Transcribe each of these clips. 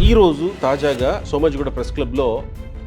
ఈరోజు తాజాగా సోమాజిగూడ ప్రెస్ క్లబ్లో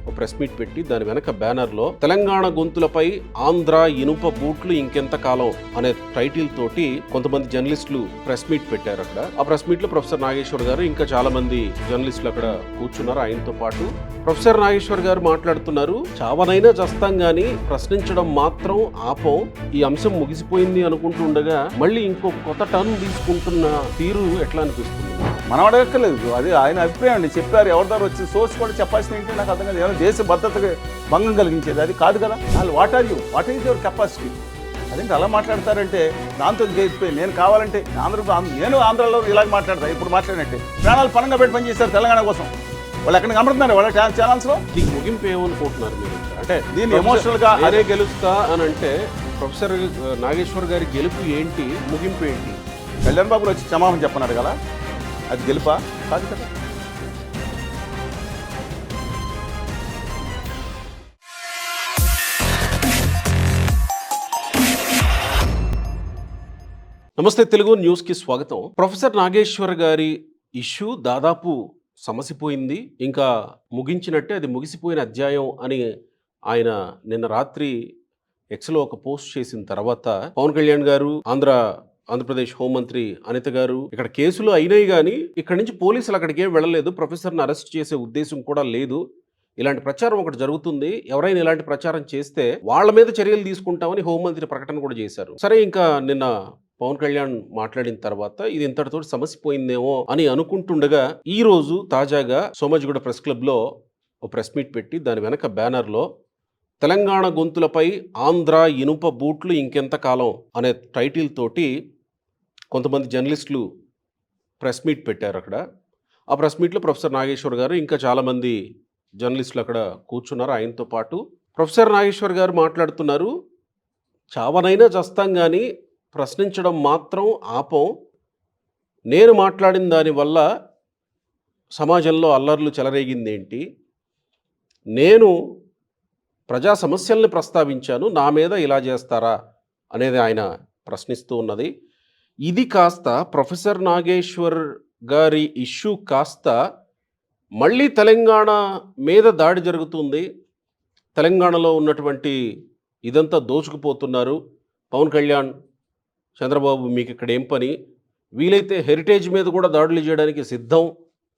ఒక ప్రెస్ మీట్ పెట్టి దాని వెనక బ్యానర్లో తెలంగాణ గొంతులపై ఆంధ్ర ఇనుప బూట్లు ఇంకెంత కాలం అనే టైటిల్ తోటి కొంతమంది జర్నలిస్టులు ప్రెస్ మీట్ పెట్టారు. అక్కడ ఆ ప్రెస్ మీట్ లో ప్రొఫెసర్ నాగేశ్వర్ గారు ఇంకా చాలా మంది జర్నలిస్టులు అక్కడ కూర్చున్నారు. ఆయనతో పాటు ప్రొఫెసర్ నాగేశ్వర్ గారు మాట్లాడుతున్నారు. చావనైనా చస్తాం గాని ప్రశ్నించడం మాత్రం ఆపం. ఈ అంశం ముగిసిపోయింది అనుకుంటుండగా మళ్ళీ ఇంకో కొత్త టర్న్ తీసుకుంటున్న తీరు ఎట్లా అనిపిస్తుంది? మనం అడగక్కర్లేదు, అది ఆయన అభిప్రాయం అండి. చెప్పారు, ఎవరి ద్వారా వచ్చి సోర్స్ కూడా చెప్పాల్సిన ఏంటి నాకు అర్థం కాదు. ఏమైనా దేశ భద్రతకి భంగం కలిగించేది అది కాదు కదా. వాళ్ళు వాట్ ఈజ్ యువర్ కెపాసిటీ? అదేంటి అలా మాట్లాడతారంటే దాంతో చేసిపోయి నేను కావాలంటే నేను ఆంధ్రాలో ఇలాగ మాట్లాడతా. ఇప్పుడు మాట్లాడినట్టే ప్రాణాలు పరంగా పెట్టి పనిచేస్తారు తెలంగాణ కోసం. వాళ్ళు ఎక్కడ కనబడుతున్నారు వాళ్ళ ఛానల్స్లో. దీనికి ముగింపు ఏమనుకుంటున్నారు మీరు? అంటే దీన్ని ఎమోషనల్గా అదే గెలుస్తా అని అంటే ప్రొఫెసర్ నాగేశ్వర్ గారి గెలుపు ఏంటి, ముగింపు ఏంటి? కళ్యాణ్ బాబులు వచ్చి క్షమాపణ చెప్పన్నారు కదా, అది గెలుపా? కాదు కదా. నమస్తే, తెలుగు న్యూస్ కి స్వాగతం. ప్రొఫెసర్ నాగేశ్వర్ గారి ఇష్యూ దాదాపు సమసిపోయింది, ఇంకా ముగించినట్టే, అది ముగిసిపోయిన అధ్యాయం అని ఆయన నిన్న రాత్రి ఎక్స్లో ఒక పోస్ట్ చేసిన తర్వాత పవన్ కళ్యాణ్ గారు, ఆంధ్రప్రదేశ్ హోంమంత్రి అనిత గారు ఇక్కడ కేసులు అయినాయి కానీ ఇక్కడి నుంచి పోలీసులు అక్కడికి ఏం వెళ్ళలేదు, ప్రొఫెసర్ని అరెస్ట్ చేసే ఉద్దేశం కూడా లేదు, ఇలాంటి ప్రచారం ఒకటి జరుగుతుంది, ఎవరైనా ఇలాంటి ప్రచారం చేస్తే వాళ్ళ మీద చర్యలు తీసుకుంటామని హోంమంత్రి ప్రకటన కూడా చేశారు. సరే, ఇంకా నిన్న పవన్ కళ్యాణ్ మాట్లాడిన తర్వాత ఇది ఇంతటితో సమసిపోయిందేమో అని అనుకుంటుండగా ఈ రోజు తాజాగా సోమాజిగూడ ప్రెస్ క్లబ్లో ఒక ప్రెస్ మీట్ పెట్టి దాని వెనక బ్యానర్లో తెలంగాణ గొంతులపై ఆంధ్ర ఇనుప బూట్లు ఇంకెంత కాలం అనే టైటిల్ తోటి కొంతమంది జర్నలిస్టులు ప్రెస్ మీట్ పెట్టారు. అక్కడ ఆ ప్రెస్ మీట్లో ప్రొఫెసర్ నాగేశ్వర్ గారు ఇంకా చాలామంది జర్నలిస్టులు అక్కడ కూర్చున్నారు. ఆయనతో పాటు ప్రొఫెసర్ నాగేశ్వర్ గారు మాట్లాడుతున్నారు. చావనైనా చస్తాం కానీ ప్రశ్నించడం మాత్రం ఆపం. నేను మాట్లాడిన దానివల్ల సమాజంలో అల్లర్లు చెలరేగిందేంటి? నేను ప్రజా సమస్యల్ని ప్రస్తావించాను, నా మీద ఇలా చేస్తారా అనేది ఆయన ప్రశ్నిస్తూ ఉన్నది. ఇది కాస్త ప్రొఫెసర్ నాగేశ్వర్ గారి ఇష్యూ కాస్త మళ్ళీ తెలంగాణ మీద దాడి జరుగుతుంది, తెలంగాణలో ఉన్నటువంటి ఇదంతా దోచుకుపోతున్నారు, పవన్ కళ్యాణ్, చంద్రబాబు మీకు ఇక్కడ ఏం పని, వీలైతే హెరిటేజ్ మీద కూడా దాడులు చేయడానికి సిద్ధం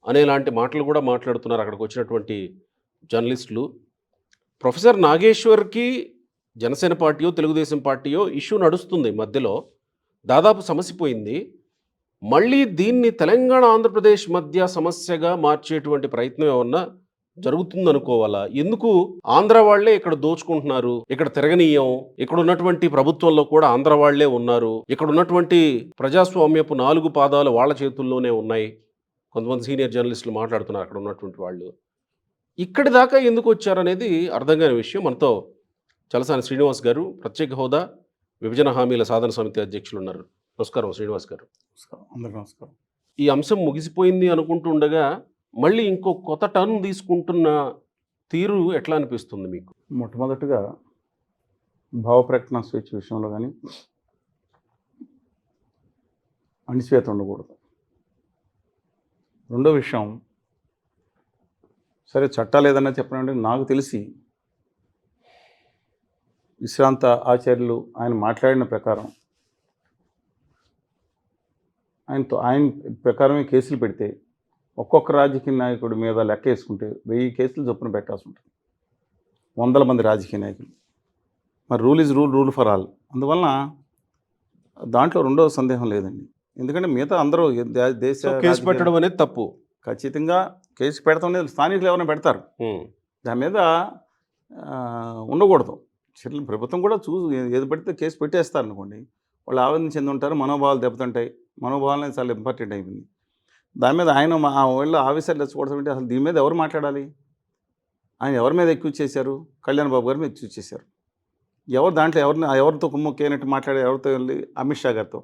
అనేలాంటి మాటలు కూడా మాట్లాడుతున్నారు అక్కడికి వచ్చినటువంటి జర్నలిస్టులు. ప్రొఫెసర్ నాగేశ్వర్కి జనసేన పార్టీయో తెలుగుదేశం పార్టీయో ఇష్యూ నడుస్తుంది, మధ్యలో దాదాపు సమసిపోయింది. మళ్ళీ దీన్ని తెలంగాణ ఆంధ్రప్రదేశ్ మధ్య సమస్యగా మార్చేటువంటి ప్రయత్నం ఏమన్నా జరుగుతుందనుకోవాలా? ఎందుకు ఆంధ్ర వాళ్లే ఇక్కడ దోచుకుంటున్నారు, ఇక్కడ తిరగనీయం, ఇక్కడ ఉన్నటువంటి ప్రభుత్వంలో కూడా ఆంధ్ర వాళ్లే ఉన్నారు, ఇక్కడ ఉన్నటువంటి ప్రజాస్వామ్యపు 4 పాదాలు వాళ్ళ చేతుల్లోనే ఉన్నాయి, కొంతమంది సీనియర్ జర్నలిస్టులు మాట్లాడుతున్నారు అక్కడ ఉన్నటువంటి వాళ్ళు. ఇక్కడి దాకా ఎందుకు వచ్చారనేది అర్థం కాని విషయం. మనతో చలసాని శ్రీనివాస్ గారు, ప్రత్యేక హోదా విభజన హామీల సాధన సమితి అధ్యక్షులు ఉన్నారు. నమస్కారం శ్రీనివాస్ గారు. అందరికీ నమస్కారం. ఈ అంశం ముగిసిపోయింది అనుకుంటుండగా మళ్ళీ ఇంకో కొత్త టర్న్ తీసుకుంటున్న తీరు ఎట్లా అనిపిస్తుంది మీకు? మొట్టమొదటిగా భావ ప్రకటన స్వేచ్ఛ విషయంలో కానీ అణిచివేత ఉండకూడదు. రెండో విషయం, సరే చట్టాలు ఏదన్నా చెప్పనంటే నాకు తెలిసి విశ్రాంత ఆచార్యులు ఆయన మాట్లాడిన ప్రకారం ఆయన ప్రకారమే కేసులు పెడితే ఒక్కొక్క రాజకీయ నాయకుడి మీద లెక్క వేసుకుంటే 1000 కేసులు చొప్పున పెట్టాల్సి ఉంటుంది, 100 మంది రాజకీయ నాయకులు. మరి rule is rule for all. అందువలన దాంట్లో రెండో సందేహం లేదండి. ఎందుకంటే మిగతా అందరూ దేశ కేసు పెట్టడం అనేది తప్పు, ఖచ్చితంగా కేసు పెడతాం లేదు, స్థానికులు ఎవరైనా పెడతారు, దాని మీద ఉండకూడదు. ప్రభుత్వం కూడా ఏది పడితే కేసు పెట్టేస్తారు అనుకోండి, వాళ్ళు ఆవేదన చెంది ఉంటారు, మనోభావాలు దెబ్బతింటాయి. మనోభావాలు చాలా ఇంపార్టెంట్ అయిపోయింది. దాని మీద ఆయన వాళ్ళు ఆవేశాలు తెచ్చుకోవడం, అసలు దీని మీద ఎవరు మాట్లాడాలి? ఆయన ఎవరి మీద ఎక్యూజ్ చేశారు? కళ్యాణ్ బాబు గారి మీద ఎక్యూజ్ చేశారు. ఎవరు దాంట్లో ఎవరితో కుమ్మక్కైనట్టు మాట్లాడే, ఎవరితో వెళ్ళి అమిత్ షా గారితో,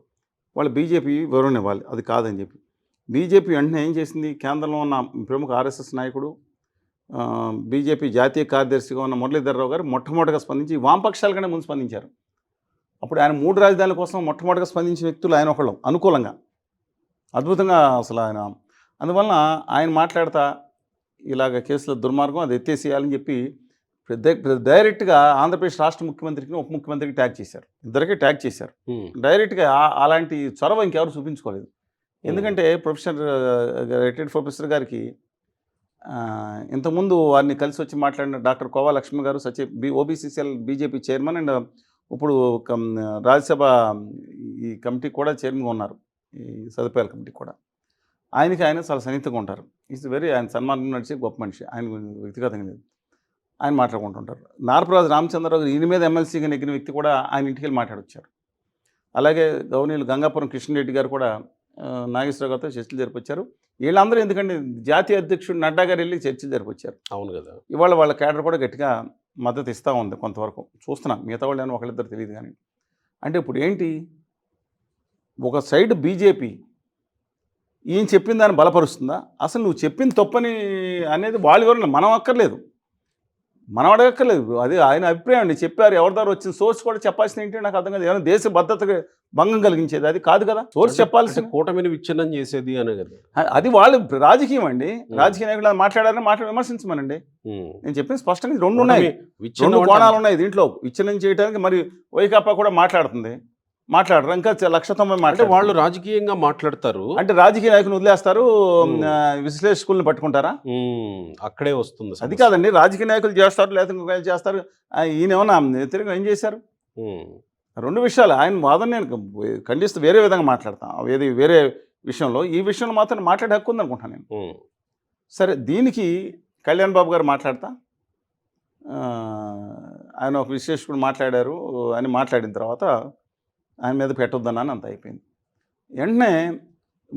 వాళ్ళు బీజేపీ వివరణ ఇవ్వాలి, అది కాదని చెప్పి. బీజేపీ వెంటనే ఏం చేసింది? కేంద్రంలో ఉన్న ప్రముఖ ఆర్ఎస్ఎస్ నాయకుడు, బీజేపీ జాతీయ కార్యదర్శిగా ఉన్న మురళీధర్రావు గారు మొట్టమొదటిగా స్పందించి వామపక్షాల కన్నా ముందు స్పందించారు. అప్పుడు ఆయన 3 రాజధానుల కోసం మొట్టమొదటిగా స్పందించిన వ్యక్తులు ఆయన ఒకళ్ళు అనుకూలంగా. అద్భుతంగా అసలు ఆయన అందువలన ఆయన మాట్లాడతా ఇలాగ కేసుల దుర్మార్గం అది ఎత్తేసేయాలని చెప్పి డైరెక్ట్గా ఆంధ్రప్రదేశ్ రాష్ట్ర ముఖ్యమంత్రికి ఉప ముఖ్యమంత్రికి ట్యాగ్ చేశారు, ఇద్దరికి ట్యాగ్ చేశారు. డైరెక్ట్గా అలాంటి చొరవ ఇంకెవరు చూపించుకోలేదు. ఎందుకంటే రిటైర్డ్ ప్రొఫెసర్ గారికి ఇంతకుముందు వారిని కలిసి వచ్చి మాట్లాడిన డాక్టర్ కోవా లక్ష్మి గారు ఓబీసీసీఎల్ బీజేపీ చైర్మన్ అండ్ ఇప్పుడు రాజ్యసభ ఈ కమిటీ కూడా చైర్మన్గా ఉన్నారు, ఈ సదుపాయాల కమిటీ కూడా. ఆయన చాలా సన్నిహితంగా ఉంటారు. ఆయన సన్మానం నడిచి గొప్ప మనిషి, ఆయన వ్యక్తిగతంగా లేదు, ఆయన మాట్లాడుకుంటుంటారు. నారపరాజు రామచంద్రరావు గారు ఈయన మీద ఎమ్మెల్సీగా నెగ్గిన వ్యక్తి కూడా ఆయన ఇంటికి వెళ్ళి మాట్లాడొచ్చారు. అలాగే గౌనీలు గంగాపురం కృష్ణరెడ్డి గారు కూడా నాగేశ్వరరావు గారితో చర్చలు జరిపొచ్చారు. వీళ్ళందరూ ఎందుకంటే జాతీయ అధ్యక్షుడు నడ్డా గారు వెళ్ళి చర్చలు జరిపొచ్చారు. అవును కదా. ఇవాళ వాళ్ళ కేడర్ కూడా గట్టిగా మద్దతు ఇస్తూ ఉంది కొంతవరకు, చూస్తున్నాం. మిగతా వాళ్ళు ఏమో ఒకళ్ళిద్దరు తెలియదు కానీ. అంటే ఇప్పుడు ఏంటి, ఒక సైడ్ బీజేపీ ఈయన చెప్పిన దాన్ని బలపరుస్తుందా? అసలు నువ్వు చెప్పిన తప్పని అనేది వాళ్ళు ఎవరు మనం అక్కర్లేదు, మనం అడగక్కర్లేదు. అది ఆయన అభిప్రాయం అండి. చెప్పారు, ఎవరి ద్వారా వచ్చిన సోర్స్ కూడా చెప్పాల్సిన ఏంటి నాకు అర్థం కాదు. ఏమైనా దేశ భద్రతకు భంగం కలిగించేది అది కాదు కదా సోర్స్ చెప్పాల్సిన. కూటమిని విచ్ఛిన్నం చేసేది అనే కదా, అది వాళ్ళు రాజకీయం అండి. రాజకీయ నాయకులు మాట్లాడారని విమర్శించమనండి. నేను చెప్పిన స్పష్టంగా రెండు ఉన్నాయి, రెండు కోణాలు ఉన్నాయి దీంట్లో. విచ్ఛిన్నం చేయడానికి మరి వైకాపా కూడా మాట్లాడరు ఇంకా 190 అంటే వాళ్ళు రాజకీయంగా మాట్లాడతారు. అంటే రాజకీయ నాయకులు వదిలేస్తారు, విశ్లేషకులను పట్టుకుంటారా? అక్కడే వస్తుంది. అది కాదండి, రాజకీయ నాయకులు చేస్తారు లేదా ఇంకొక చేస్తారు. ఈయన ఏమన్నా వ్యతిరేకంగా ఏం చేశారు? రెండు విషయాలు ఆయన వాదన నేను ఖండిస్తూ వేరే విధంగా మాట్లాడతాను. వేరే విషయంలో ఈ విషయంలో మాత్రం మాట్లాడే హక్కు ఉందనుకుంటాను నేను. సరే, దీనికి కళ్యాణ్ బాబు గారు మాట్లాడతా ఆయన ఒక విశ్లేషకుడు మాట్లాడారు అని మాట్లాడిన తర్వాత ఆయన మీద పెట్టొద్దన్నాను, అంత అయిపోయింది. వెంటనే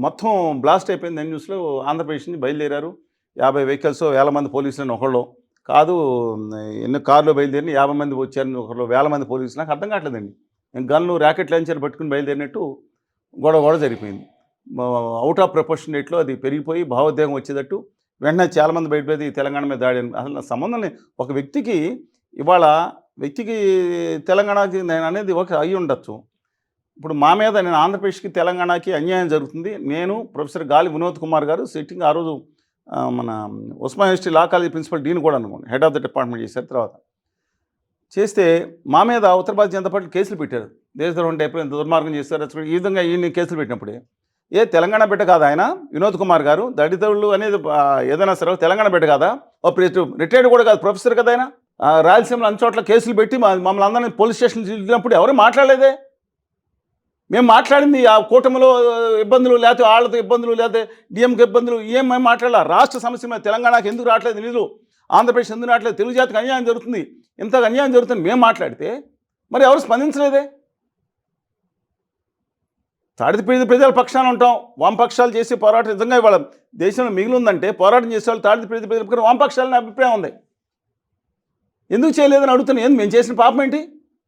మొత్తం బ్లాస్ట్ అయిపోయింది. న్యూస్లో ఆంధ్రప్రదేశ్ నుంచి బయలుదేరారు 50 వెహికల్స్, 1000 మంది పోలీసులని ఒకళ్ళు కాదు, ఎన్ని కార్లు బయలుదేరిని 50 మంది వచ్చారని ఒకళ్ళు, 1000 మంది పోలీసులు. నాకు అర్థం కావట్లేదండి. గన్లు ర్యాకెట్ లాంచర్ పట్టుకుని బయలుదేరినట్టు గొడవ జరిగిపోయింది. అవుట్ ఆఫ్ ప్రపోర్షన్ రేట్లో అది పెరిగిపోయి భావోద్వేగం వచ్చేటట్టు వెంటనే చాలామంది బయటపోయి తెలంగాణ మీద దాడి. అసలు నా సంబంధం లేదు. ఒక వ్యక్తికి తెలంగాణకి నేను అనేది ఒక అయ్యి ఉండొచ్చు. ఇప్పుడు మా మీద నేను ఆంధ్రప్రదేశ్కి తెలంగాణకి అన్యాయం జరుగుతుంది. నేను ప్రొఫెసర్ గాలి వినోద్ కుమార్ గారు సిట్టింగ్ ఆ రోజు మన Osman university law college principal dean కూడా అనుకోండి, హెడ్ ఆఫ్ ద డిపార్ట్మెంట్ చేశారు. తర్వాత చేస్తే మా మీద ఉత్తర భారతీయ జనతా పార్టీ కేసులు పెట్టారు. దేశద్రోహం టైప్ ఎంత దుర్మార్గం చేస్తారు. ఈ విధంగా ఈయన కేసులు పెట్టినప్పుడే తెలంగాణ బిడ్డ కాదా ఆయన వినోద్ కుమార్ గారు? దళితులు అనేది ఏదైనా సరే తెలంగాణ బిడ్డ కాదా? రిటైర్డ్ కూడా కాదు, ప్రొఫెసర్ కదా ఆయన. రాయలసీమలో అన్ని చోట్ల కేసులు పెట్టి మమ్మల్ని అందరినీ పోలీస్ స్టేషన్ వెళ్ళినప్పుడు ఎవరు మాట్లాడలేదే. మేము మాట్లాడింది ఆ కూటమిలో ఇబ్బందులు, లేకపోతే వాళ్ళతో ఇబ్బందులు, లేకపోతే డిఎంకి ఇబ్బందులు ఏం మేము మాట్లాడాల? రాష్ట్ర సమస్య మీద తెలంగాణకి ఎందుకు రావట్లేదు నిధులు, ఆంధ్రప్రదేశ్ ఎందుకు రావట్లేదు, తెలుగు జాతికి అన్యాయం జరుగుతుంది, ఇంత అన్యాయం జరుగుతుంది మేము మాట్లాడితే మరి ఎవరు స్పందించలేదే. తాడిపత్రి ప్రజల పక్షాన ఉంటాం, వామపక్షాలు చేసే పోరాటం నిజంగా ఇవాళ దేశంలో మిగిలి ఉందంటే పోరాటం చేసే వాళ్ళు తాడిపత్రి ప్రజల వామపక్షాలని అభిప్రాయం ఉంది. ఎందుకు చేయలేదని అడుగుతున్నాను. ఏంది మేము చేసిన పాపం ఏంటి?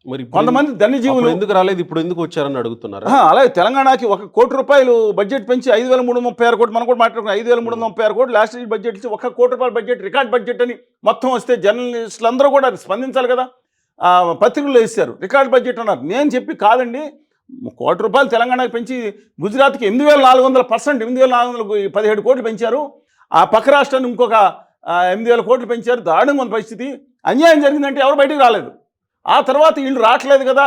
మరి కొంతమంది ధన్యజీవులు ఎందుకు రాలేదు, ఇప్పుడు ఎందుకు వచ్చారని అడుగుతున్నారు. అలాగే తెలంగాణకి 1 కోటి రూపాయలు బడ్జెట్ పెంచి 5336 కోట్లు, మనం కూడా మాట్లాడుకున్నాం. 5336 కోట్లు లాస్ట్ ఇయర్ బడ్జెట్ ఇచ్చి 1 కోటి రూపాయల బడ్జెట్, రికార్డ్ బడ్జెట్ అని మొత్తం వస్తే జర్నలిస్టులు అందరూ కూడా స్పందించాలి కదా. పత్రికల్లో వేశారు రికార్డ్ బడ్జెట్ అన్నారు. నేను చెప్పి కాదండి, 1 కోటి రూపాయలు తెలంగాణకి పెంచి గుజరాత్కి 8400%, 8417 కోట్లు పెంచారు. ఆ పక్క రాష్ట్రాన్ని ఇంకొక 8000 కోట్లు పెంచారు. దారుణంగా ఉన్న పరిస్థితి. అన్యాయం జరిగిందంటే ఎవరు బయటకు రాలేదు. ఆ తర్వాత వీళ్ళు రావట్లేదు కదా.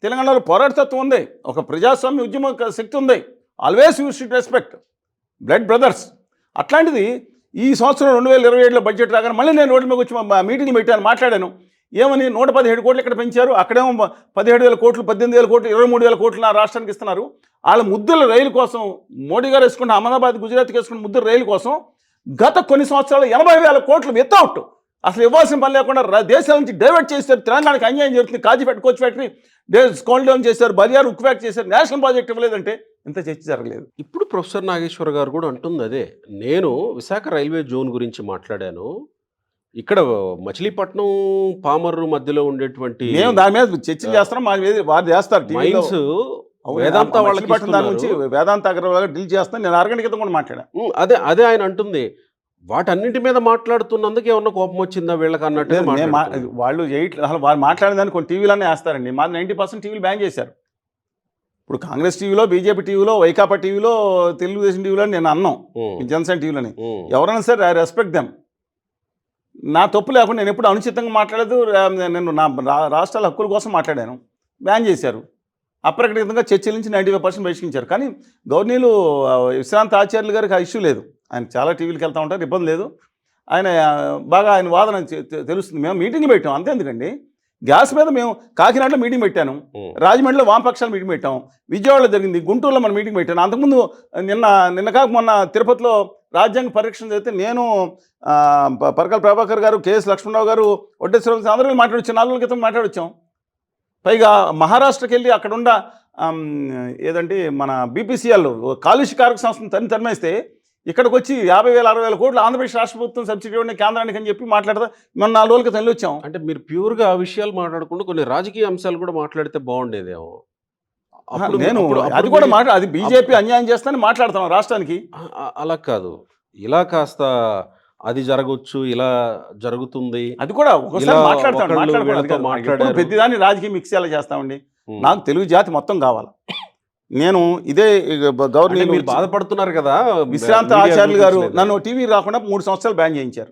తెలంగాణలో పోరాటతత్వం ఉంది, ఒక ప్రజాస్వామ్య ఉద్యమ శక్తి ఉంది. Always you should respect blood brothers. అట్లాంటిది ఈ సంవత్సరం 2027లో బడ్జెట్ రాగానే మళ్ళీ నేను రోడ్డు మీద వచ్చి మీటింగ్లు పెట్టాను, మాట్లాడాను. ఏమని 117 కోట్లు ఇక్కడ పెంచారు, అక్కడేమో 17,000 కోట్లు, 18,000 కోట్లు, 23,000 కోట్లు నా రాష్ట్రానికి ఇస్తున్నారు. వాళ్ళ ముద్దుల రైలు కోసం మోడీ గారు వేసుకున్న అహ్మదాబాద్ గుజరాత్కి వేసుకున్న ముద్దుల రైలు కోసం గత కొన్ని సంవత్సరాలు 80,000 కోట్లు వితౌట్ అసలు ఇవ్వాల్సిన పని లేకుండా దేశం నుంచి డైవర్ట్ చేశారు. తెలంగాణకి అన్యాయం జరుగుతుంది. కాజీపేట కోచ్ ఫ్యాక్టరీ స్కాల్ డౌన్ చేశారు, బలియారు ఉక్కు ఫ్యాక్టరీ చేశారు, నేషనల్ ప్రాజెక్ట్ ఇవ్వలేదంటే ఇంత చర్చ జరగలేదు. ఇప్పుడు ప్రొఫెసర్ నాగేశ్వర్ గారు కూడా అంటుంది అదే. నేను విశాఖ రైల్వే జోన్ గురించి మాట్లాడాను. ఇక్కడ మచిలీపట్నం పామర్రు మధ్యలో ఉండేటువంటి మేము దాని మీద చర్చలు చేస్తున్నాం. వారు చేస్తారు మైన్స్ వేదాంత వాళ్ళకి దాని నుంచి వేదాంత అగ్రవాల్ డీల్ చేస్తాను. నేను 6 గంటల క్రితం కూడా మాట్లాడాను. అదే ఆయన అంటుంది. వాటన్నింటి మీద మాట్లాడుతున్నందుకు ఏమన్నా కోపం వచ్చిందా వీళ్ళకి అన్నట్టు. వాళ్ళు వాళ్ళు మాట్లాడిన దాన్ని కొన్ని టీవీలన్నీ వేస్తారండి. మాది 90% టీవీలు బ్యాన్ చేశారు. ఇప్పుడు కాంగ్రెస్ టీవీలో, బీజేపీ టీవీలో, వైకాపా టీవీలో, తెలుగుదేశం టీవీలో నేను అన్నాం, జనసేన టీవీలోని ఎవరైనా సరే ఐ రెస్పెక్ట్ దెమ్. నా తప్పు లేకుండా నేను ఎప్పుడు అనుచితంగా మాట్లాడలేదు. నేను నా రాష్ట్రాల హక్కుల కోసం మాట్లాడాను. బ్యాన్ చేశారు. అప్రకటితంగా చర్చల నుంచి 95% బహిష్కరించారు. కానీ గవర్నీలు విశ్రాంత ఆచార్యులు గారికి ఆ ఇష్యూ లేదు. ఆయన చాలా టీవీలకు వెళ్తూ ఉంటారు, ఇబ్బంది లేదు. ఆయన బాగా ఆయన వాదన తెలుస్తుంది. మేము మీటింగ్లు పెట్టాం, అంతే. ఎందుకండి గ్యాస్ మీద మేము కాకినాడలో మీటింగ్ పెట్టాను, రాజమండ్రిలో వామపక్షాలు మీటింగ్ పెట్టాం, విజయవాడలో జరిగింది, గుంటూరులో మనం మీటింగ్ పెట్టాను. అంతకుముందు నిన్న కాక మొన్న తిరుపతిలో రాజ్యాంగ పరీక్షణ జరిగితే నేను, పరకాల ప్రభాకర్ గారు, కేఎస్ లక్ష్మణరావు గారు, ఒడ్డేశ్వరరావు అందరూ మాట్లాడొచ్చాం. 4 రోజుల క్రితం మాట్లాడొచ్చాం. పైగా మహారాష్ట్రకి వెళ్ళి అక్కడున్న ఏదంటే మన బీపీసీఎల్ కాలుష్యకారక సంస్థను తరిమేస్తే ఇక్కడికి వచ్చి 50,000 60,000 కోట్లు ఆంధ్రప్రదేశ్ రాష్ట్ర ప్రభుత్వం సబ్సిడీ ఇవ్వండి కేంద్రానికి అని చెప్పి మాట్లాడదా మొన్న 4 రోజుల క్రితం వచ్చాం. అంటే మీరు ప్యూర్గా ఆ విషయాలు మాట్లాడకుండా కొన్ని రాజకీయ అంశాలు కూడా మాట్లాడితే బాగుండేదేమో. నేను అది కూడా అది బీజేపీ అన్యాయం చేస్తానని మాట్లాడతాం రాష్ట్రానికి. అలా కాదు, ఇలా కాస్త అది జరగవచ్చు, ఇలా జరుగుతుంది, అది కూడా ఒకసారి మాట్లాడతాం. ప్రతిదాన్ని రాజకీయ మిక్స్ ఎలా చేస్తామండి? నాకు తెలుగు జాతి మొత్తం కావాలి. నేను ఇదే గవర్నమెంట్ మీరు బాధపడుతున్నారు కదా. విశ్రాంత ఆచార్యులు గారు నన్ను టీవీ రాకుండా 3 సంవత్సరాలు బ్యాన్ చేయించారు.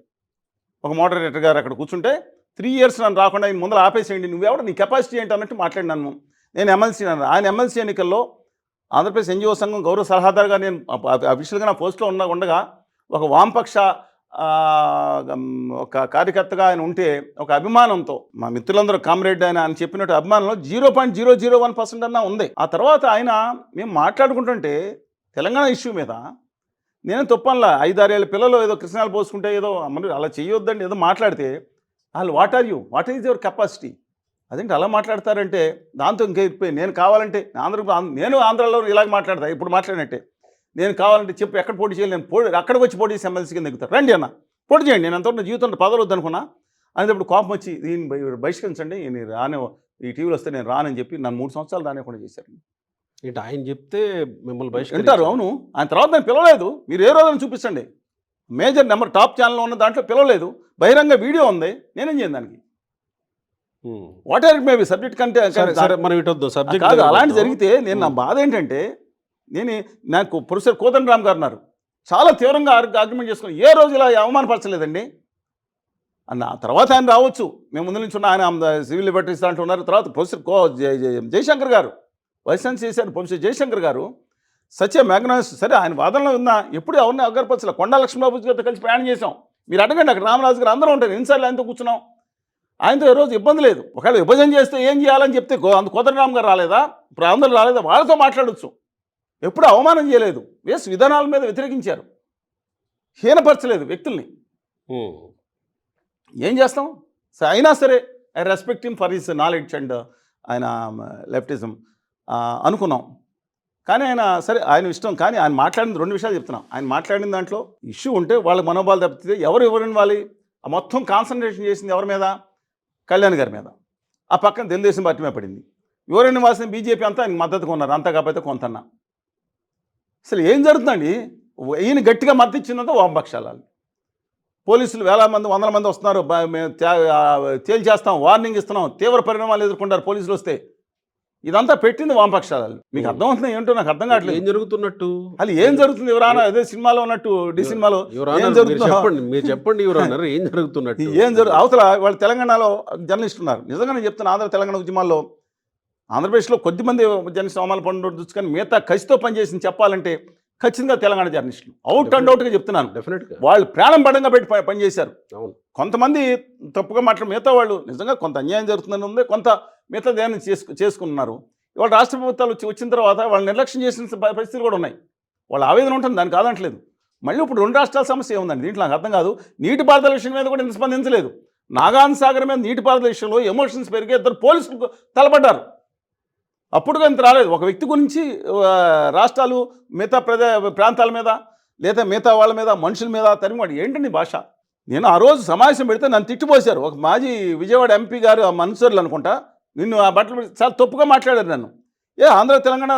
ఒక మోడరేటర్ గారు అక్కడ కూర్చుంటే 3 years నన్ను రాకుండా ఆయన ముందర ఆపేసేయండి, నువ్వెవడ, నీ కెపాసిటీ ఏంటి అన్నట్టు మాట్లాడినాను. నేను ఎమ్మెల్సీ అన్నాను. ఆయన ఎమ్మెల్సీ ఎన్నికల్లో ఆంధ్రప్రదేశ్ ఎన్జిఓ సంఘం గౌరవ సలహాదారుగా నేను అఫీషియల్గా నా పోస్ట్లో ఉండగా ఒక వామపక్ష ఒక కార్యకర్తగా ఆయన ఉంటే ఒక అభిమానంతో మా మిత్రులందరూ కామ్రేడ్ ఆయన అని చెప్పినట్టు అభిమానంలో 0.001% అన్నా ఉంది. ఆ తర్వాత ఆయన మేము మాట్లాడుకుంటుంటే తెలంగాణ ఇష్యూ మీద నేను తప్పనిలా 5-6 ఏళ్ళ పిల్లలు ఏదో కృష్ణాలు పోసుకుంటే ఏదో మరి అలా చేయొద్దండి ఏదో మాట్లాడితే వాళ్ళు వాట్ ఈజ్ యువర్ కెపాసిటీ, అదేంటి అలా మాట్లాడతారంటే దాంతో ఇంకైపోయి నేను కావాలంటే నేను ఆంధ్రాలో ఇలాగ మాట్లాడతా ఇప్పుడు మాట్లాడినట్టే. నేను కావాలంటే చెప్పు ఎక్కడ పోటీ చేయాలి, నేను అక్కడికి వచ్చి పోటీ చేసి ఎమ్మెల్సీ కింద దిగుతాను, రండి అన్న పోటీ చేయండి, నేను అంతవరకు జీవితంలో పదవులు వద్దనుకున్నా. అనేటప్పుడు కోపం వచ్చి దీన్ని బహిష్కరించండి, నేను రానే ఈ టీవీలో వస్తే నేను రానని చెప్పి నన్ను 3 సంవత్సరాలు రానివ్వకుండా చేశారు. ఏంటి ఆయన చెప్తే మిమ్మల్ని బహిష్కరించారు? అవును. ఆయన తర్వాత నేను పిలవలేదు. మీరు ఏ రోజున చూపించండి, మేజర్ నెంబర్ టాప్ ఛానల్లో ఉన్న దాంట్లో పిలవలేదు, బహిరంగ వీడియో ఉంది, నేనేం చేయను దానికి. What are it maybe subject కంటే కాదు. అలాంటి జరిగితే నేను నా బాధ ఏంటంటే నాకు ప్రొఫెసర్ కోదండరామ్ గారు ఉన్నారు, చాలా తీవ్రంగా ఆర్గ్యుమెంట్ చేసుకుని ఏ రోజు ఇలా అవమానపరచలేదండి అన్న. తర్వాత ఆయన రావచ్చు, మేము ముందు నుంచి ఉన్న ఆయన సివిల్ లిబర్టీస్ దాంట్లో ఉన్నారు. తర్వాత ప్రొఫెసర్ జయశంకర్ గారు వైస్ ఛాన్సలర్ చేశారు. ప్రొఫెసర్ జయశంకర్ గారు సత్య మ్యాగ్నాస్, సరే ఆయన వాదనలో ఉన్నా ఎప్పుడు ఎవరిని అగర్పరచలే. కొండా లక్ష్మీబాబు గారితో కలిసి ప్రయాణం చేసాం. మీరు అడగండి, అక్కడ రామరాజు గారు అందరూ ఉంటారు, ఎన్నిసార్లు ఆయనతో కూర్చున్నాం. ఆయనతో ఏ రోజు ఇబ్బంది లేదు. ఒకవేళ విభజన చేస్తే ఏం చేయాలని చెప్తే కోదండరామ్ గారు రాలేదా, ఇప్పుడు అందరూ రాలేదా, వాళ్ళతో మాట్లాడవచ్చు. ఎప్పుడు అవమానం చేయలేదు, వేస్ విధానాల మీద వ్యతిరేకించారు, హీనపరచలేదు వ్యక్తుల్ని. ఏం చేస్తాం? అయినా సరే I respect him for his knowledge and ఆయన లెఫ్టిజం అనుకున్నాం. కానీ ఆయన సరే ఆయన ఇష్టం. కానీ ఆయన మాట్లాడిన 2 విషయాలు చెప్తున్నాం. ఆయన మాట్లాడిన దాంట్లో ఇష్యూ ఉంటే వాళ్ళ మనోభావాలు తప్పితే ఎవరిని ఇవ్వాలి, ఆ మొత్తం కాన్సన్ట్రేషన్ చేసింది ఎవరి మీద? కళ్యాణ్ గారి మీద. ఆ పక్కన తెలుగుదేశం పార్టీ మీద పడింది. ఎవరైనా వాసిన బీజేపీ అంతా ఆయన మద్దతుగా ఉన్నారు, అంతా కాకపోతే కొంతన్నా. అసలు ఏం జరుగుతుందండి? ఈయన గట్టిగా మద్దతు ఇచ్చిందంతా వామపక్షాలు. పోలీసులు 1,000 మంది 100 మంది వస్తున్నారు, తేల్చేస్తాం, వార్నింగ్ ఇస్తున్నాం, తీవ్ర పరిణామాలు ఎదుర్కొంటారు పోలీసులు వస్తే. ఇదంతా పెట్టింది వామపక్షాలు. మీకు అర్థమవుతుంది ఏంటో? నాకు అర్థం కావట్లేదు ఏం జరుగుతున్నట్టు. అది ఏం జరుగుతుంది ఎవరైనా అదే సినిమాలో ఉన్నట్టు డి సినిమాలో ఏం జరుగుతుంది మీరు చెప్పండి. ఏం జరుగుతున్నట్టు అవతల వాళ్ళు తెలంగాణలో జర్నలిస్టులు ఉన్నారు. నిజంగానే చెప్తున్నా, ఆంధ్ర తెలంగాణ ఉద్యమాల్లో ఆంధ్రప్రదేశ్లో కొద్దిమంది జర్నలిస్టు అవమానాలు పడినట్టు, కానీ మిగతా కసితో పనిచేసింది చెప్పాలంటే ఖచ్చితంగా తెలంగాణ జర్నలిస్టులు అవుట్ అండ్ అవుట్గా చెప్తున్నాను. డెఫినెట్గా వాళ్ళు ప్రాణం పడంగా పెట్టి పనిచేశారు. అవును, కొంతమంది తప్పుగా మాట్లాడు, మిగతా వాళ్ళు నిజంగా కొంత అన్యాయం జరుగుతుందని ఉంది, కొంత మిగతా దేన్ని చేసుకున్నారు. ఇవాళ రాష్ట్ర ప్రభుత్వాలు వచ్చిన తర్వాత వాళ్ళు నిర్లక్ష్యం చేసిన పరిస్థితులు కూడా ఉన్నాయి. వాళ్ళ ఆవేదన ఉంటుంది, దాన్ని కాదంటలేదు. మళ్ళీ ఇప్పుడు 2 రాష్ట్రాల సమస్య ఏముందండి దీంట్లో? నాకు అర్థం కాదు. నీటిపారుదల విషయం మీద కూడా ఇంత స్పందించలేదు. నాగార్జున సాగర్ మీద నీటిపారుదల విషయంలో ఎమోషన్స్ పెరిగి 2 పోలీసులు తలపడ్డారు. అప్పుడు ఇంత రాలేదు. ఒక వ్యక్తి గురించి రాష్ట్రాలు మిగతా ప్రాంతాల మీద లేదా మిగతా వాళ్ళ మీద మనుషుల మీద తరిమాడు. ఏంటండి భాష? నేను ఆ రోజు సమావేశం పెడితే నన్ను తిట్టిపోశారు. ఒక మాజీ విజయవాడ ఎంపీ గారు, మన్సూర్లు అనుకుంటా, నిన్ను ఆ బట్టలు చాలా తప్పుగా మాట్లాడారు నన్ను. ఆంధ్ర తెలంగాణ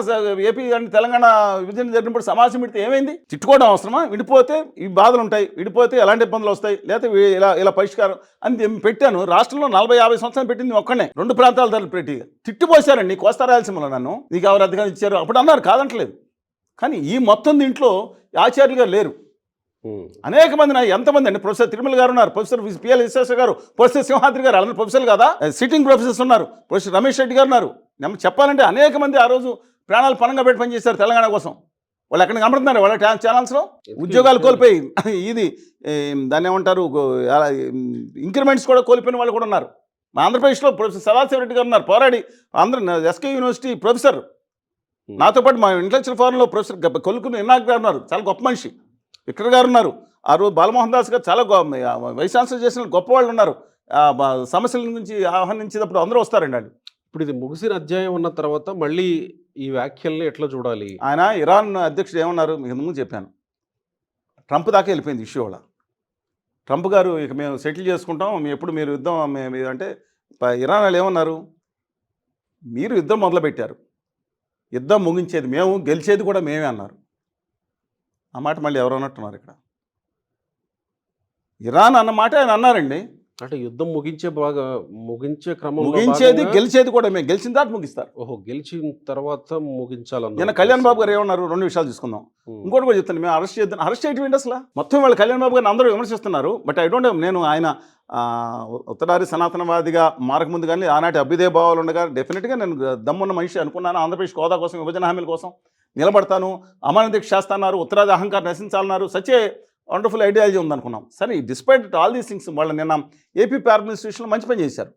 ఏపీ అండ్ తెలంగాణ విభజన జరిగినప్పుడు సమావేశం పెడితే ఏమైంది? తిట్టుకోవడం అవసరమా? విడిపోతే ఈ బాధలు ఉంటాయి, విడిపోతే ఎలాంటి ఇబ్బందులు వస్తాయి, లేకపోతే ఇలా ఇలా పరిష్కారం అని పెట్టాను. రాష్ట్రంలో 40-50 సంవత్సరాలు పెట్టింది ఒక్కనే, 2 ప్రాంతాల ధరలు పెట్టి తిట్టిపోశారండి. కోస్తా రాయలసీమలో నన్ను నీకు ఎవరు అధికారం ఇచ్చారు అప్పుడు అన్నారు, కాదంటలేదు. కానీ ఈ మొత్తం దీంట్లో ఆచార్యులు గారు లేరు. అనేక మంది ఎంతమంది అండి, ప్రొఫెసర్ తిరుమల గారు ఉన్నారు, ప్రొఫెసర్ పిఎల్ విశ్వేశ్వర గారు, ప్రొఫెసర్ సింహాద్రి గారు, అలాంటి ప్రొఫెసర్ కదా, సిట్టింగ్ ప్రొఫెసర్స్ ఉన్నారు, ప్రొఫెసర్ రమేష్ రెడ్డి గారు ఉన్నారు. చెప్పాలంటే అనేక మంది ఆ రోజు ప్రాణాలు పణంగా పెట్టి పనిచేశారు తెలంగాణ కోసం. వాళ్ళు ఎక్కడ కనబడుతున్నారు వాళ్ళ ఛానల్స్లో? ఉద్యోగాలు కోల్పోయి ఇది దాన్ని ఏమంటారు, ఇంక్రిమెంట్స్ కూడా కోల్పోయిన వాళ్ళు కూడా ఉన్నారు. మా ఆంధ్రప్రదేశ్లో ప్రొఫెసర్ సదాశివరెడ్డి గారు ఉన్నారు, పోరాడి ఎస్కే యూనివర్సిటీ ప్రొఫెసర్. నాతో పాటు మా ఇంటలెక్చువల్ ఫోరంలో ప్రొఫెసర్ కొలుకుని ఇన్నాక్ గారు ఉన్నారు, చాలా గొప్ప మనిషి. విక్టర్ గారు ఉన్నారు. ఆ రోజు బాలమోహన్ దాస్ గారు చాలా వైస్ ఛాన్సలర్ చేసిన గొప్ప వాళ్ళు ఉన్నారు. సమస్యల నుంచి ఆహ్వానించేటప్పుడు అందరూ వస్తారండి వాళ్ళు. ఇప్పుడు ఇది ముగిసిన అధ్యాయం ఉన్న తర్వాత మళ్ళీ ఈ వ్యాఖ్యల్ని ఎట్లా చూడాలి? ఆయన ఇరాన్ అధ్యక్షుడు ఏమన్నారు మీకు ముందు చెప్పాను. ట్రంప్ దాకా వెళ్ళిపోయింది ఇష్యూ వల్ల. ట్రంప్ గారు ఇక మేము సెటిల్ చేసుకుంటాం, ఎప్పుడు మీరు యుద్ధం అంటే ఇరాన్ వాళ్ళు ఏమన్నారు, మీరు యుద్ధం మొదలుపెట్టారు, యుద్ధం ముగించేది మేము, గెలిచేది కూడా మేమే అన్నారు. ఆ మాట మళ్ళీ ఎవరు అన్నట్టున్నారు ఇక్కడ. ఇరాన్ అన్న మాట ఆయన అన్నారండి. అంటే యుద్ధం ముగించే క్రమంలో ముగించేది గెలిచేది కూడా మేము, గెలిచిన దాకా ముగిస్తారు. ఓహో, గెలిచిన తర్వాత ముగించాలన్న. నేను కళ్యాణ్ బాబు గారు ఏమన్నారు, 2 విషయాలు తీసుకుందాం. ఇంకోటి కూడా చెప్తాను, మేము అరెస్ట్ చేద్దాం. అరెస్ట్ చేయడం ఏంటి అసలు? మొత్తం వాళ్ళు కళ్యాణ్ బాబు గారిని అందరూ విమర్శిస్తున్నారు. బట్ ఐ డోంట్, నేను ఆయన ఉత్తరాది సనాతనవాదిగా మారకముందు కానీ ఆనాటి అభ్యుదయ భావాలు ఉండగా డెఫినెట్గా నేను దమ్మున్న మనిషి అనుకున్నాను. ఆంధ్రప్రదేశ్ హోదా కోసం, విభజన హామీల కోసం నిలబడతాను, అమరణ దీక్ష చేస్తున్నారు, ఉత్తరాది అహంకారం నశించాలన్నారు. సచే వండర్ఫుల్ ఐడియాలజీ ఉందనుకున్నాం. సరే, డిస్పైట్ ఆల్ దీస్ థింగ్స్ వాళ్ళు నిన్న ఏపీ అడ్మినిస్ట్రేషన్లో మంచి పని చేశారు.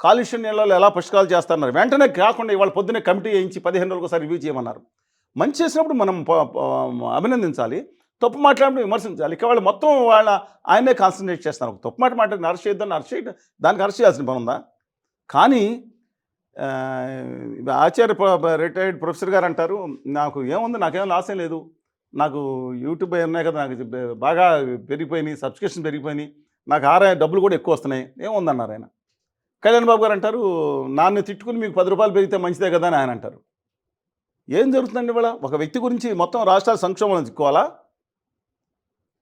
కాలుష్య నీళ్ళలో ఎలా పరిష్కారాలు చేస్తున్నారు, వెంటనే కాకుండా ఇవాళ పొద్దున్నే కమిటీ వేయించి 15 రోజులకు ఒకసారి రివ్యూ చేయమన్నారు. మంచి చేసినప్పుడు మనం అభినందించాలి, తప్పు మాట్లాడినప్పుడు విమర్శించాలి. ఇక వాళ్ళు మొత్తం ఆయనే కాన్సన్ట్రేట్ చేస్తున్నారు. తప్పు మాట్లాడిన అరెస్ట్ చేయొద్దని అరెస్ట్ చేయడం, దానికి అరెస్ట్ చేయాల్సిన పని ఉందా? కానీ ఆచార్య రిటైర్డ్ ప్రొఫెసర్ గారు అంటారు, నాకు ఏముంది, నాకేం లాసే లేదు, నాకు యూట్యూబ్ ఉన్నాయి కదా, నాకు బాగా పెరిగిపోయినాయి, సబ్స్క్రిప్షన్ పెరిగిపోయినాయి, నాకు డబ్బులు కూడా ఎక్కువ వస్తున్నాయి, ఏముందన్నారు ఆయన. కళ్యాణ్ బాబు గారు అంటారు, నాన్న తిట్టుకుని మీకు 10 రూపాయలు పెరిగితే మంచిదే కదా అని ఆయన అంటారు. ఏం జరుగుతుందండి ఇవాళ? ఒక వ్యక్తి గురించి మొత్తం రాష్ట్రాల సంక్షోభం చిక్కోవాలా?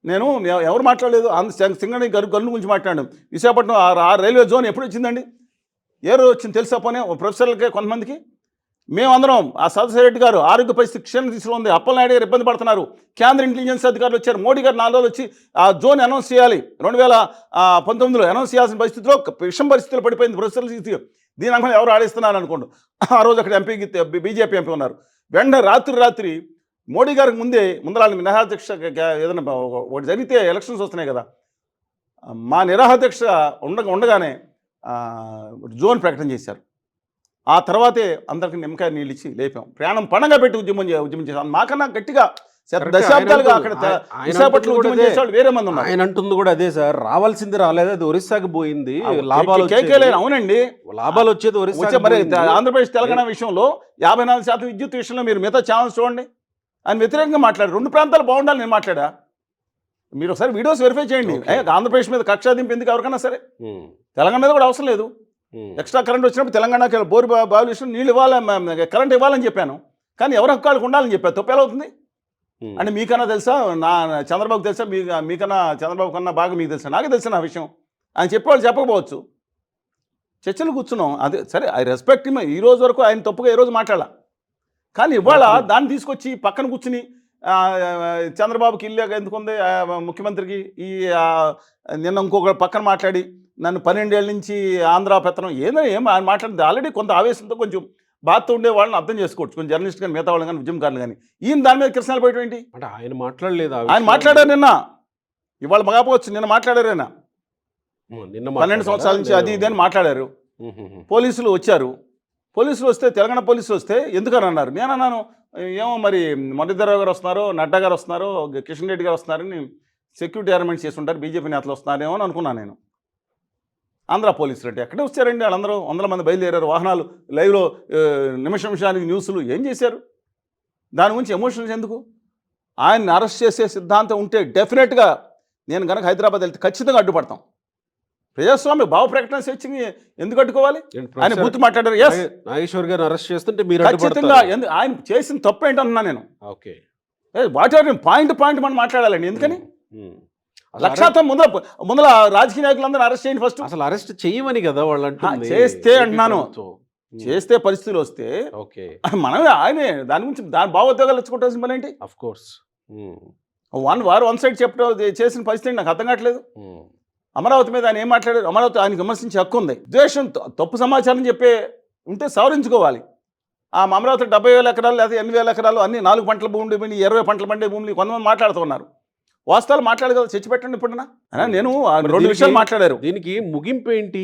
నేను ఎవరు మాట్లాడలేదు, సింగడి గన్ను గురించి మాట్లాడాను. విశాఖపట్నం ఆ రైల్వే జోన్ ఎప్పుడు వచ్చిందండి? ఏ రోజు వచ్చింది తెలుసా? పోనీ ప్రొఫెసర్లకే కొంతమందికి. మేమందరం ఆ సదాశివరెడ్డి గారు ఆరోగ్య పరిస్థితి క్షీణ దిశలో ఉంది, అప్పలనాయుడు గారు ఇబ్బంది పడుతున్నారు, కేంద్ర ఇంటెలిజెన్స్ అధికారులు వచ్చారు, మోడీ గారు 4 రోజులు వచ్చి ఆ జోన్ అనౌన్స్ చేయాలి, 2019లో అనౌన్స్ చేయాల్సిన పరిస్థితిలో విషమ పరిస్థితులు పడిపోయింది ప్రొఫెసర్ల స్థితి. దీని అమ్మ ఎవరు ఆడిస్తున్నారు అనుకోండి. ఆ రోజు అక్కడ బీజేపీ ఎంపీ ఉన్నారు. వెంటనే రాత్రి మోడీ గారికి ముందర నిరాహారదీక్ష ఏదైనా ఒకటి జరిగితే ఎలక్షన్స్ వస్తున్నాయి కదా, మా నిరాహారదీక్ష ఉండగానే జోన్ ప్రకటన చేశారు. ఆ తర్వాతే అందరికి నిమ్మకాయ నీళ్ళు ఇచ్చి లేపాం, ప్రాణం పణంగా పెట్టి ఉద్యమం చేశాం. మాకన్నా గట్టిగా దశాబ్దాలుగా అక్కడ విశాఖపట్నం ఉద్యమం చేసేవాళ్ళు వేరే మంది ఉన్నారు. ఆయన అంటుంది కూడా అదే సార్, రావాల్సింది రాలేదు, అది ఒరిస్సాకి పోయింది, లాభాలు అవునండి, లాభాలు వచ్చేది ఒరిస్సా. మరి ఆంధ్రప్రదేశ్ తెలంగాణ విషయంలో 54% విద్యుత్ విషయంలో మీరు మిగతా ఛానల్స్ చూడండి, ఆయన వ్యతిరేకంగా మాట్లాడారు. 2 ప్రాంతాలు బాగుండాలి నేను మాట్లాడా, మీరు ఒకసారి వీడియోస్ వెరిఫై చేయండి. ఆంధ్రప్రదేశ్ మీద కక్ష దింపు ఎందుకు ఎవరికైనా సరే, తెలంగాణ మీద కూడా అవసరం లేదు. ఎక్స్ట్రా కరెంట్ వచ్చినప్పుడు తెలంగాణకి బోరు బావులు విషయం నీళ్ళు ఇవ్వాలి, కరెంట్ ఇవ్వాలని చెప్పాను, కానీ ఎవరి హక్కులకు ఉండాలని చెప్పాను. తప్పు ఎలా అవుతుంది అంటే మీకన్నా తెలుసా, చంద్రబాబుకి తెలుసా, మీకన్నా చంద్రబాబు కన్నా బాగా మీకు తెలుసా? నాకే తెలుసా నా విషయం. ఆయన చెప్పేవాళ్ళు చెప్పకపోవచ్చు, చర్చలు కూర్చున్నాం, అదే సరే, ఐ రెస్పెక్ట్ హిమ్. ఈ రోజు వరకు ఆయన తప్పుగా ఏ రోజు మాట్లాడాల, కానీ ఇవాళ దాన్ని తీసుకొచ్చి పక్కన కూర్చుని చంద్రబాబుకి ఇల్లు ఎందుకు ఉంది ముఖ్యమంత్రికి, నిన్న ఇంకొక పక్కన మాట్లాడి నన్ను 12 ఏళ్ళ నుంచి ఆంధ్ర పెత్తనం ఏం ఆయన మాట్లాడింది. ఆల్రెడీ కొంత ఆవేశంతో కొంచెం బాధతో ఉండే వాళ్ళని అర్థం చేసుకోవచ్చు, కొంచెం జర్నలిస్ట్ కానీ మిగతా వాళ్ళు కానీ ఉద్యమకారులు కానీ. ఈయన దాని మీద కిరసనాలు పోయటం ఏంటి? అంటే ఆయన మాట్లాడలేదు, ఆయన మాట్లాడారు నిన్న, ఇవాళ మగాపోవచ్చు, నిన్న మాట్లాడారు ఆయన. 12 సంవత్సరాల నుంచి అది ఇది అని మాట్లాడారు. పోలీసులు వచ్చారు, పోలీసులు వస్తే తెలంగాణ పోలీసులు వస్తే ఎందుకని అన్నారు. నేను అన్నాను, ఏమో మరి మురళీధరరావు గారు వస్తున్నారో, నడ్డా గారు వస్తున్నారో, కిషన్ రెడ్డి గారు వస్తున్నారని సెక్యూరిటీ అరేంజ్మెంట్స్ చేసి ఉంటారు, బీజేపీ నేతలు వస్తున్నారేమో అని అనుకున్నాను నేను. ఆంధ్ర పోలీసులు అంటే ఎక్కడే వచ్చారండి, వాళ్ళందరూ 100 మంది బయలుదేరారు, వాహనాలు లైవ్లో నిమిషానికి న్యూస్లు ఏం చేశారు? దాని గురించి ఎమోషన్స్ ఎందుకు? ఆయన్ని అరెస్ట్ చేసే సిద్ధాంతం ఉంటే డెఫినెట్గా నేను కనుక హైదరాబాద్ వెళ్తే ఖచ్చితంగా అడ్డుపడతాం. ప్రజాస్వామ్య భావ ప్రకటన స్వేచ్ఛని ఎందుకు అడ్డుకోవాలి? ఏంటి ఆయన ప్రొఫెసర్ బూత్ మాట్లాడారు, ఎస్ నాగేశ్వర్ గారిని అరెస్ట్ చేస్తుంటే మీరు ఖచ్చితంగా. అడ్డుపడతారు. ఆయన చేసిన తప్పు ఏంటన్నా నేను, ఓకే. వాట్ ఎవర్ పాయింట్ మనం మాట్లాడాలండి. ఎందుకని ఉమ్. లక్షాతం ముందల రాజకీయ నాయకులందరూ అరెస్ట్ చేయండి ఫస్ట్. అసలు అరెస్ట్ చేయమని కదా వాళ్ళు అంటుంది. చేస్తే ఏపీ అంటున్నాను. ప్రభుత్వం. చేస్తే పరిస్థితులు వస్తే ఓకే. మనమే ఆయనే దాని గురించి దాని భావోద్వేగాలు తెచ్చుకోవాల్సిన పని ఏంటి? Of course. వన్ సైడ్ చెప్పడం చేసిన పరిస్థితి నాకు అర్థం కావట్లేదు. అమరావతి మీద ఆయన ఏం మాట్లాడారు? అమరావతి ఆయనకు విమర్శించే హక్కు ఉంది. ద్వేషం తప్పు సమాచారం చెప్పే ఉంటే సవరించుకోవాలి. ఆ అమరావతి 70,000 ఎకరాలు లేదా 8,000 ఎకరాలు అన్ని 4 పంటల భూమి 20 పంటల పండే భూమిని కొంతమంది మాట్లాడుతున్నారు. వాస్తవాలు మాట్లాడదు కదా, చర్చ పెట్టండి ఇప్పుడున్నా. నేను 2 విషయాలు మాట్లాడారు. దీనికి ముగింపు ఏంటి?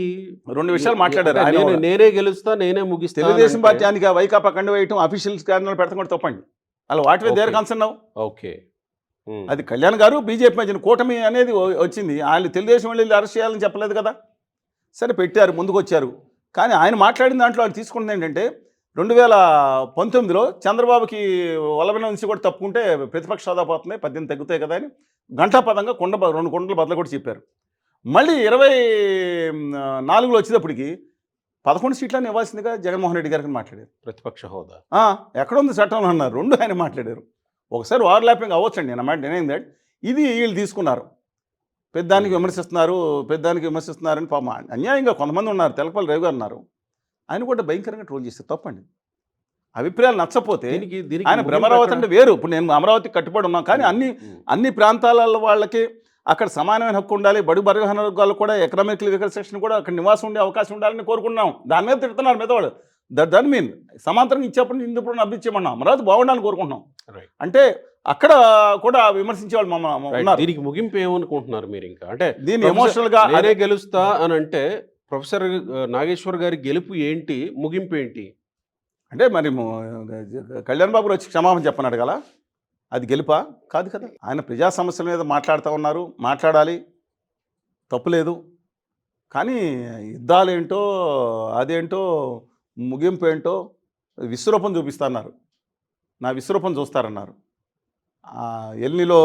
2 విషయాలు మాట్లాడారు. నేనే గెలుస్తా, నేనే ముగిస్తా. తెలుగుదేశం పార్టీ ఆయనకి వైకాపా కండు వేయటం, అఫీషియల్స్ కార్యాలయాలు పెడతాం కూడా తప్పండి. అలా వాటి మీద దేర్ కన్సర్న్ అవ్వు. ఓకే. అది కళ్యాణ్ గారు బీజేపీ మధ్యన కూటమి అనేది వచ్చింది. ఆయన తెలుగుదేశం వెళ్ళి అరెస్ట్ చేయాలని చెప్పలేదు కదా. సరే పెట్టారు, ముందుకు వచ్చారు. కానీ ఆయన మాట్లాడిన దాంట్లో ఆయన తీసుకున్నది ఏంటంటే 2019లో చంద్రబాబుకి వల్లభన నుంచి కూడా తప్పుకుంటే ప్రతిపక్ష హోదా పోతుంది, 18 తగ్గుతాయి కదా అని గంటాపదంగా 2 కొండలు బదులు కూడా చెప్పారు. మళ్ళీ 24లో వచ్చేటప్పటికి 11 సీట్లను ఇవ్వాల్సిందిగా జగన్మోహన్ రెడ్డి గారికి మాట్లాడారు. ప్రతిపక్ష హోదా ఎక్కడుంది చట్టంలో అన్నారు. 2 ఆయన మాట్లాడారు. ఒకసారి ఓవర్ ల్యాపింగ్ అవ్వచ్చండి, నేను మాట డినైయింగ్ దట్. ఇది వీళ్ళు తీసుకున్నారు. పెద్దానికి విమర్శిస్తున్నారని పాపం అన్యాయంగా కొంతమంది ఉన్నారు. తెలకపల్లి రవి గారు ఉన్నారు, ఆయన కూడా భయంకరంగా ట్రోల్ చేస్తే తప్పండి. అభిప్రాయాలు నచ్చపోతే ఆయన అమరావతి అంటే వేరు. ఇప్పుడు నేను అమరావతికి కట్టుబడి ఉన్నాను, కానీ అన్ని ప్రాంతాల వాళ్ళకి అక్కడ సమానమైన హక్కు ఉండాలి. బడుగు బలహీన వర్గాలు కూడా ఎకనామికల్ వీకర్ సెక్షన్ కూడా అక్కడ నివాసం ఉండే అవకాశం ఉండాలని కోరుకున్నాం. దాని మీద తిడుతున్నారు మెదవాడు. దట్ మీన్ సమాంతరంగా ఇచ్చేప్పుడు ఇందుప్పుడు అభిచ్చేమన్నా అమరావతి బాగుండాలని కోరుకుంటున్నాం. అంటే అక్కడ కూడా విమర్శించే వాళ్ళు ఉన్నారు. దీనికి ముగింపు ఏమనుకుంటున్నారు మీరు? ఇంకా అంటే దీన్ని ఎమోషనల్గా అదే గెలుస్తా అని అంటే ప్రొఫెసర్ నాగేశ్వర్ గారి గెలుపు ఏంటి, ముగింపు ఏంటి? అంటే మరి కళ్యాణ్ బాబు వచ్చి క్షమాపణ చెప్పన్నాడు కదా, అది గెలుపా? కాదు కదా. ఆయన ప్రజా సమస్యల మీద మాట్లాడుతూ ఉన్నారు, మాట్లాడాలి, తప్పులేదు. కానీ యుద్ధాలేంటో అదేంటో ముగింపు ఏంటో విశ్వరూపం చూపిస్తున్నారు. నా విశ్వరూపం చూస్తారన్నారు. ఎల్నిలో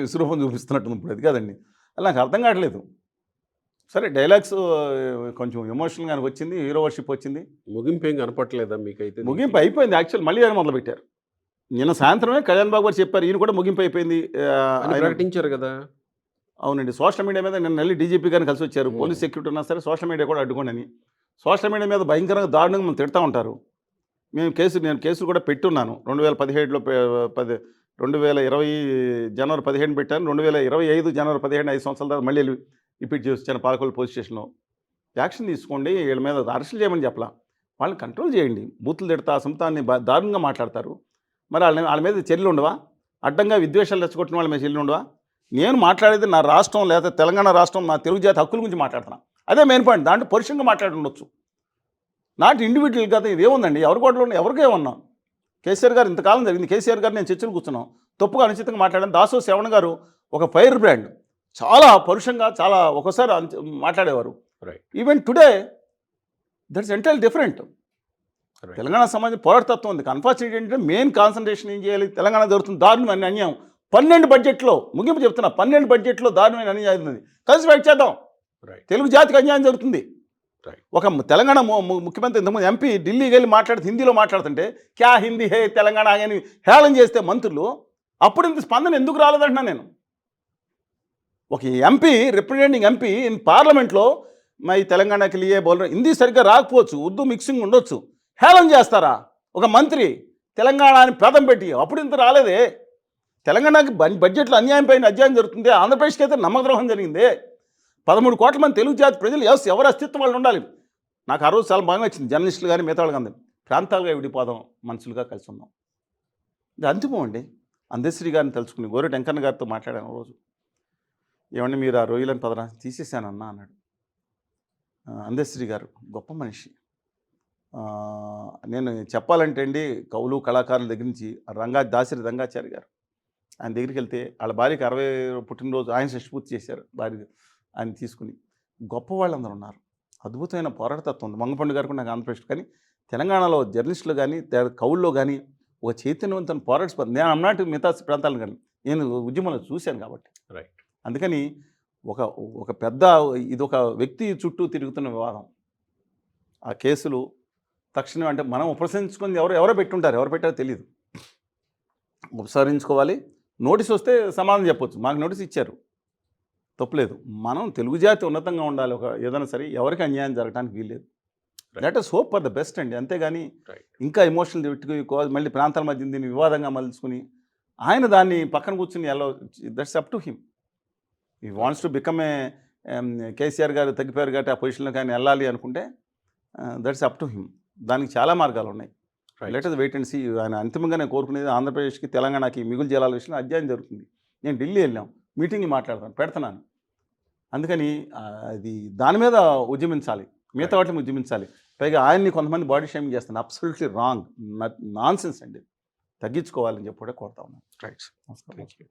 విశ్వరూపం చూపిస్తున్నట్టు ఇప్పుడు అది కాదండి. అలా నాకు అర్థం కావట్లేదు. సరే డైలాగ్స్ కొంచెం ఎమోషనల్గా వచ్చింది, హీరో వర్షిప్ వచ్చింది. ముగింపు ఏం కనపట్లేదా మీకైతే? ముగింపు అయిపోయింది. యాక్చువల్ మళ్ళీ ఆయన మొదలుపెట్టారు. నిన్న సాయంత్రమే కళ్యాణ్ బాబు గారు చెప్పారు, ఈయన కూడా ముగింపు అయిపోయింది ప్రకటించారు కదా. అవునండి, సోషల్ మీడియా మీద నిన్న వెళ్ళి డీజీపీ గారిని కలిసి వచ్చారు. పోలీస్ సెక్యూరిటీ ఉన్నా సరే సోషల్ మీడియా కూడా అడ్డుకోండి అని. సోషల్ మీడియా మీద భయంకరంగా దారుణంగా మనం తిడతా ఉంటారు. నేను కేసులు కూడా పెట్టున్నాను. 2017లో 2020 జనవరి 15 పెట్టాను. 2025 జనవరి 15 5 సంవత్సరాల తర్వాత మళ్ళీ రిపీట్ చేసి వచ్చాను పాలకొల్లు పోలీస్ స్టేషన్లో. యాక్షన్ తీసుకోండి, వీళ్ళ మీద అరెస్టులు చేయమని చెప్పలా, వాళ్ళని కంట్రోల్ చేయండి. బూతులు తిడతా సొంతాన్ని దారుణంగా మాట్లాడతారు. మరి వాళ్ళ మీద చర్యలు ఉండవా? అడ్డంగా విద్వేషాలు రెచ్చగొట్టిన వాళ్ళ మీద చర్యలు ఉండవా? నేను మాట్లాడేది నా రాష్ట్రం లేదా తెలంగాణ రాష్ట్రం, నా తెలుగు జాతి హక్కుల గురించి మాట్లాడుతున్నా. అదే మెయిన్ పాయింట్. దాంట్లో పరుషంగా మాట్లాడి ఉండొచ్చు, నాట్ ఇండివిజువల్ కదా. ఇదేముందండి, ఎవరి గొడవలు ఉన్నాయి, ఎవరికేమన్నా. కేసీఆర్ గారు ఇంతకాలం జరిగింది. కేసీఆర్ గారు నేను చర్చలు కూర్చున్నాం, తప్పుగా అనుచితంగా మాట్లాడాను. దాసో శ్రవణ్ గారు ఒక ఫైర్ బ్రాండ్, చాలా పరుషంగా చాలా ఒకసారి మాట్లాడేవారు. Even today that's entirely different. Telangana సమాజం పోరాటతత్వం ఉంది. అన్ఫార్చునేట్ ఏంటంటే మెయిన్ కాన్సన్ట్రేషన్ ఏం చేయాలి, తెలంగాణ జరుగుతుంది దారుణమైన అన్యాయం. 12 బడ్జెట్లో ముగింపు చెప్తున్నా, 12 బడ్జెట్లో దారుణమైన అన్యాయం ఉంది. కలిసి ఫైట్ చేద్దాం. తెలుగు జాతికి అన్యాయం జరుగుతుంది. ఒక తెలంగాణ ముఖ్యమంత్రి ఇంతకుముందు ఎంపీ ఢిల్లీకి వెళ్ళి హిందీలో మాట్లాడుతుంటే క్యా హిందీ హే తెలంగాణ అని హేళన చేస్తే మంత్రులు, అప్పుడు ఇంత స్పందన ఎందుకు రాలేదంటున్నా నేను. ఒక ఎంపీ రిప్రజెంటింగ్ ఎంపీ ఇన్ పార్లమెంట్లో మై తెలంగాణకి లియే బోల్ హిందీ సరిగ్గా రాకపోవచ్చు, ఉర్దూ మిక్సింగ్ ఉండొచ్చు, హేళన చేస్తారా ఒక మంత్రి తెలంగాణ అని పేదం పెట్టి? అప్పుడు ఇంత రాలేదే. తెలంగాణకి బడ్జెట్లో అన్యాయం పైన అధ్యాయం జరుగుతుంది. ఆంధ్రప్రదేశ్కి అయితే నమ్మద్రోహం జరిగింది. 13 కోట్ల మంది తెలుగు జాతి ప్రజలు ఎవరి అస్తిత్వం వాళ్ళు ఉండాలి. నాకు ఆ రోజు చాలా బాగా వచ్చింది. జర్నలిస్టులు కానీ మిగతా వాళ్ళు కానీ ప్రాంతాలుగా విడిపోదాం, మనుషులుగా కలిసి ఉందాం. ఇది అంతిమం అండి. అందశ్రీ గారిని తెలుసుకుని గోరెటి వెంకన్న గారితో మాట్లాడాను రోజు. ఏమండి మీరు ఆ రొయ్యలను పదరా తీసేసానన్నా అన్నాడు. అందశ్రీ గారు గొప్ప మనిషి. నేను చెప్పాలంటే అండి, కవులు కళాకారుల దగ్గర నుంచి దాసిరి రంగాచారి గారు, ఆయన దగ్గరికి వెళ్తే వాళ్ళ భార్యకి 60 పుట్టినరోజు ఆయన షష్టిపూర్తి చేశారు. భార్య ఆయన తీసుకుని గొప్ప వాళ్ళందరూ ఉన్నారు. అద్భుతమైన పోరాటతత్వం ఉంది. మంగపండు గారు కూడా నాకు ఆంధ్రప్రదేశ్. కానీ తెలంగాణలో జర్నలిస్టులు కానీ కవుల్లో కానీ ఒక చైతన్యవంతమైన పోరాట నేను అన్నట్టు మిగతా ప్రాంతాలను కానీ నేను ఉద్యమంలో చూశాను కాబట్టి. రైట్. అందుకని ఒక ఒక పెద్ద ఇది ఒక వ్యక్తి చుట్టూ తిరుగుతున్న వివాదం. ఆ కేసులు తక్షణం అంటే మనం ఉపసంహరించుకొని ఎవరో పెట్టుంటారు, ఎవరు పెట్టారో తెలీదు. ఉపసంహరించుకోవాలి. నోటీస్ వస్తే సమాధానం చెప్పొచ్చు. మాకు నోటీస్ ఇచ్చారు, తప్పులేదు. మనం తెలుగు జాతి ఉన్నతంగా ఉండాలి. ఒక ఏదైనా సరే ఎవరికి అన్యాయం జరగడానికి వీల్లేదు. Let us hope for the best అండి. అంతేగాని రైట్. ఇంకా ఎమోషనల్ పెట్టుకుని మళ్ళీ ప్రాంతాల మధ్య దీన్ని వివాదంగా మలుచుకుని ఆయన దాన్ని పక్కన కూర్చుని ఎలా దట్స్ అప్ టు హిమ్. ఈ wants to become a KCR గారు తగ్గిపోయారు కాబట్టి ఆ పొజిషన్లో కానీ వెళ్ళాలి అనుకుంటే దట్స్ అప్ టు హిమ్. దానికి చాలా మార్గాలు ఉన్నాయి. Let us wait and see. ఆయన అంతిమంగా నేను కోరుకునేది ఆంధ్రప్రదేశ్కి తెలంగాణకి మిగులు జలాల విషయంలో అధ్యాయం జరుగుతుంది. నేను ఢిల్లీ వెళ్ళాం, మీటింగ్లు పెడుతున్నాను. అందుకని అది దాని మీద ఉద్యమించాలి, మిగతా వాటిని ఉద్యమించాలి. పైగా ఆయన్ని కొంతమంది బాడీ షేమింగ్ చేస్తాను. అబ్సల్యూట్లీ రాంగ్, నాన్ సెన్స్ అండి. తగ్గించుకోవాలని చెప్పి కూడా కోరుతా ఉన్నాను. రైట్. నమస్కారం. Thank you.